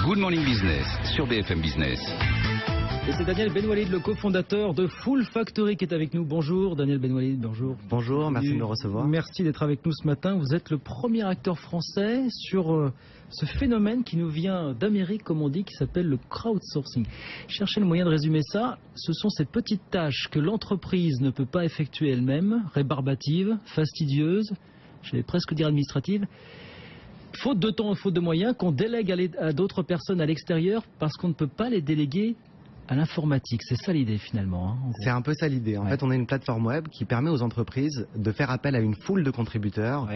Good Morning Business sur BFM Business. Et c'est Daniel Benwalid, le cofondateur de Full Factory qui est avec nous. Bonjour Daniel Benwalid, bonjour. Bonjour, merci de me recevoir. Merci d'être avec nous ce matin. Vous êtes le premier acteur français sur ce phénomène qui nous vient d'Amérique, comme on dit, qui s'appelle le crowdsourcing. Cherchez le moyen de résumer ça. Ce sont ces petites tâches que l'entreprise ne peut pas effectuer elle-même, rébarbatives, fastidieuses, j'allais presque dire administratives, faute de temps, faute de moyens, qu'on délègue à d'autres personnes à l'extérieur parce qu'on ne peut pas les déléguer à l'informatique. C'est ça l'idée finalement. C'est un peu ça l'idée. En fait, on est une plateforme web qui permet aux entreprises de faire appel à une foule de contributeurs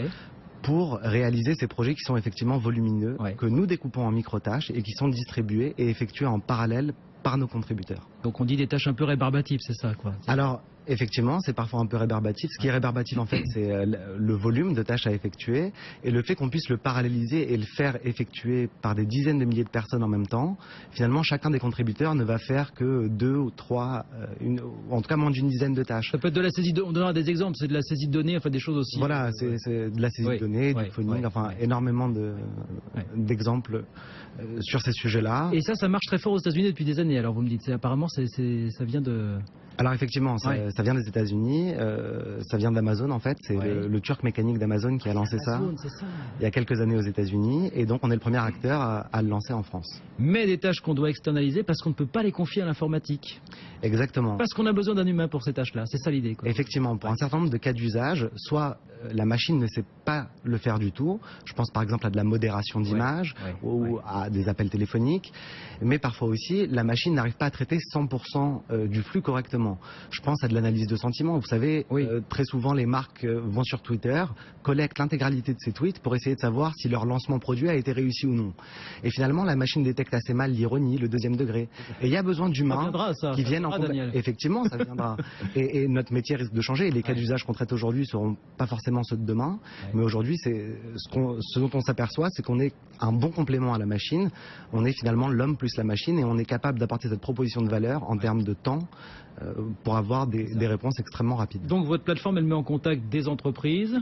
pour réaliser ces projets qui sont effectivement volumineux, que nous découpons en micro-tâches et qui sont distribués et effectués en parallèle par nos contributeurs. Donc on dit des tâches un peu rébarbatives, c'est ça quoi? Alors, effectivement, c'est parfois un peu rébarbatif. Ce qui est rébarbatif, en fait, c'est le volume de tâches à effectuer et le fait qu'on puisse le paralléliser et le faire effectuer par des dizaines de milliers de personnes en même temps. Finalement, chacun des contributeurs ne va faire que 2 ou 3, en tout cas moins d'une dizaine de tâches. Ça peut être de la saisie de données, on donnera des exemples, c'est de la saisie de données, enfin des choses aussi. Voilà, c'est de la saisie de données, du phoning, énormément d'exemples sur ces sujets-là. Et ça marche très fort aux États-Unis depuis des années, alors vous me dites, apparemment ça vient de... Alors effectivement, ça vient des États-Unis, ça vient d'Amazon en fait, c'est le turc mécanique d'Amazon qui a lancé ça il y a quelques années aux États-Unis et donc on est le premier acteur à le lancer en France. Mais des tâches qu'on doit externaliser parce qu'on ne peut pas les confier à l'informatique. Exactement. Parce qu'on a besoin d'un humain pour ces tâches-là, c'est ça l'idée. Effectivement, pour un certain nombre de cas d'usage, soit la machine ne sait pas le faire du tout, je pense par exemple à de la modération d'images ou à des appels téléphoniques, mais parfois aussi la machine n'arrive pas à traiter 100% du flux correctement. Je pense à de l'analyse de sentiments. Vous savez, très souvent les marques vont sur Twitter, collectent l'intégralité de ces tweets pour essayer de savoir si leur lancement produit a été réussi ou non. Et finalement, la machine détecte assez mal l'ironie, le deuxième degré. Et il y a besoin d'humains qui viennent en contact. Effectivement, ça viendra. Et notre métier risque de changer. Et les cas d'usage qu'on traite aujourd'hui ne seront pas forcément ceux de demain. Mais aujourd'hui, ce dont on s'aperçoit, c'est qu'on est un bon complément à la machine. On est finalement l'homme plus la machine et on est capable d'apporter cette proposition de valeur en termes de temps pour avoir des réponses extrêmement rapides. Donc votre plateforme, elle met en contact des entreprises.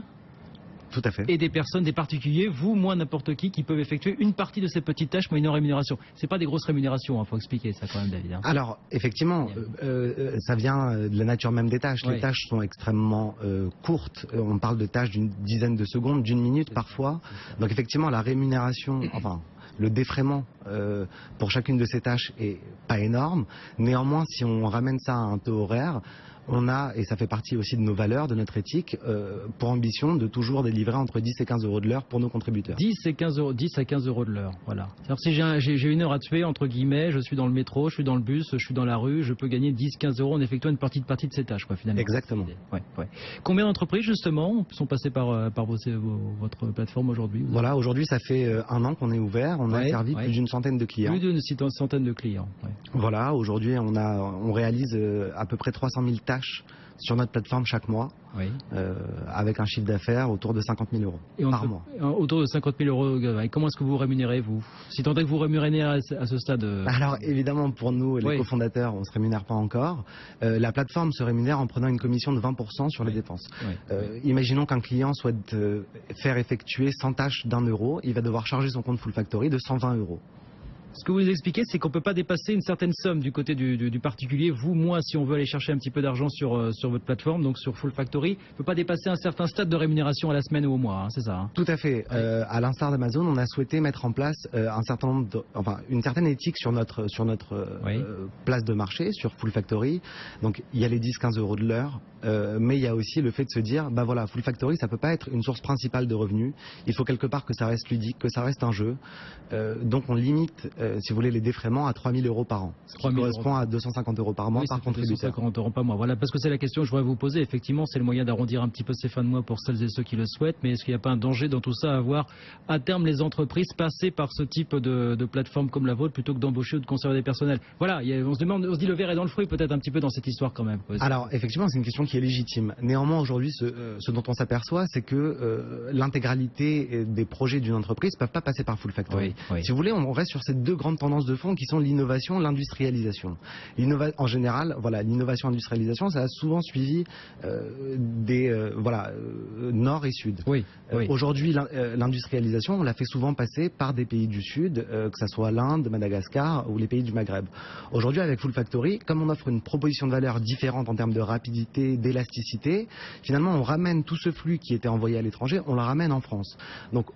Tout à fait. Et des personnes, des particuliers, vous, moi, n'importe qui peuvent effectuer une partie de ces petites tâches, mais une rémunération. C'est pas des grosses rémunérations, faut expliquer ça quand même, David. Alors, effectivement, ça vient de la nature même des tâches. Les tâches sont extrêmement courtes. On parle de tâches d'une dizaine de secondes, d'une minute parfois. Donc effectivement, la rémunération, le défraiement pour chacune de ces tâches est pas énorme. Néanmoins, si on ramène ça à un taux horaire, on a, et ça fait partie aussi de nos valeurs, de notre éthique, pour ambition de toujours délivrer entre 10 et 15 euros de l'heure pour nos contributeurs. 10 à 15 euros de l'heure, voilà. C'est-à-dire si j'ai une heure à tuer, entre guillemets, je suis dans le métro, je suis dans le bus, je suis dans la rue, je peux gagner 10-15 euros en effectuant une partie de ces tâches, quoi, finalement. Exactement. Combien d'entreprises, justement, sont passées par votre plateforme aujourd'hui? Voilà, aujourd'hui, ça fait 1 an qu'on est ouvert, on a servi plus d'une centaine de clients. Plus d'une centaine de clients. Voilà, aujourd'hui, on réalise à peu près 300 000 tâches sur notre plateforme chaque mois, avec un chiffre d'affaires autour de 50 000 euros par mois. Autour de 50 000 euros. Et comment est-ce que vous rémunérez, vous? Si tant est que vous rémunérez à ce stade Alors, évidemment, pour nous, les cofondateurs, on ne se rémunère pas encore. La plateforme se rémunère en prenant une commission de 20% sur les dépenses. Imaginons qu'un client souhaite faire effectuer 100 tâches d'1 euro, il va devoir charger son compte Full Factory de 120 euros. Ce que vous nous expliquez, c'est qu'on ne peut pas dépasser une certaine somme du côté du particulier. Vous, moi, si on veut aller chercher un petit peu d'argent sur votre plateforme, donc sur Full Factory, on ne peut pas dépasser un certain stade de rémunération à la semaine ou au mois, c'est ça? Tout à fait. À l'instar d'Amazon, on a souhaité mettre en place une certaine éthique sur notre place de marché, sur Full Factory. Donc il y a les 10-15 euros de l'heure, mais il y a aussi le fait de se dire, Full Factory, ça ne peut pas être une source principale de revenus. Il faut quelque part que ça reste ludique, que ça reste un jeu. Donc on limite si vous voulez, les défraiements à 3 000 euros par an. Ce qui correspond à 250 euros par mois par contributeur. 250 euros par mois. Voilà, parce que c'est la question que je voudrais vous poser. Effectivement, c'est le moyen d'arrondir un petit peu ces fins de mois pour celles et ceux qui le souhaitent. Mais est-ce qu'il n'y a pas un danger dans tout ça à voir à terme les entreprises passer par ce type de plateforme comme la vôtre plutôt que d'embaucher ou de conserver des personnels? Voilà, on se dit le verre est dans le fruit peut-être un petit peu dans cette histoire quand même. Alors, effectivement, c'est une question qui est légitime. Néanmoins, aujourd'hui, ce dont on s'aperçoit, c'est que l'intégralité des projets d'une entreprise ne peuvent pas passer par Full Factory. Si vous voulez, on reste sur ces deux deux grandes tendances de fond qui sont l'innovation, l'industrialisation. En général, voilà, l'innovation-industrialisation, ça a souvent suivi nord et sud. Oui. Aujourd'hui, l'industrialisation, on l'a fait souvent passer par des pays du sud, que ce soit l'Inde, Madagascar ou les pays du Maghreb. Aujourd'hui, avec Full Factory, comme on offre une proposition de valeur différente en termes de rapidité, d'élasticité, finalement, on ramène tout ce flux qui était envoyé à l'étranger, on le ramène en France. Donc,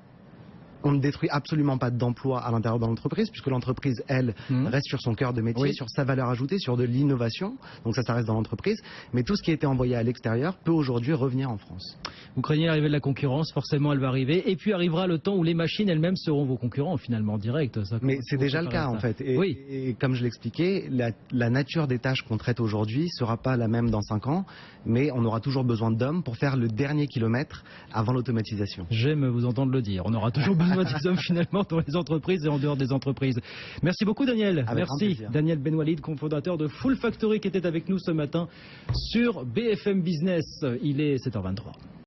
on ne détruit absolument pas d'emplois à l'intérieur de l'entreprise, puisque l'entreprise, elle, reste sur son cœur de métier, sur sa valeur ajoutée, sur de l'innovation. Donc ça reste dans l'entreprise. Mais tout ce qui a été envoyé à l'extérieur peut aujourd'hui revenir en France. Vous craignez l'arrivée de la concurrence, forcément elle va arriver. Et puis arrivera le temps où les machines elles-mêmes seront vos concurrents, finalement, en direct. Mais c'est déjà le cas, en fait. Et comme je l'expliquais, la nature des tâches qu'on traite aujourd'hui ne sera pas la même dans 5 ans, mais on aura toujours besoin d'hommes pour faire le dernier kilomètre avant l'automatisation. J'aime vous entendre le dire. On aura toujours besoin des hommes finalement dans les entreprises et en dehors des entreprises. Merci beaucoup Daniel. Merci Daniel Benwalid, cofondateur de Full Factory qui était avec nous ce matin sur BFM Business. Il est 7h23.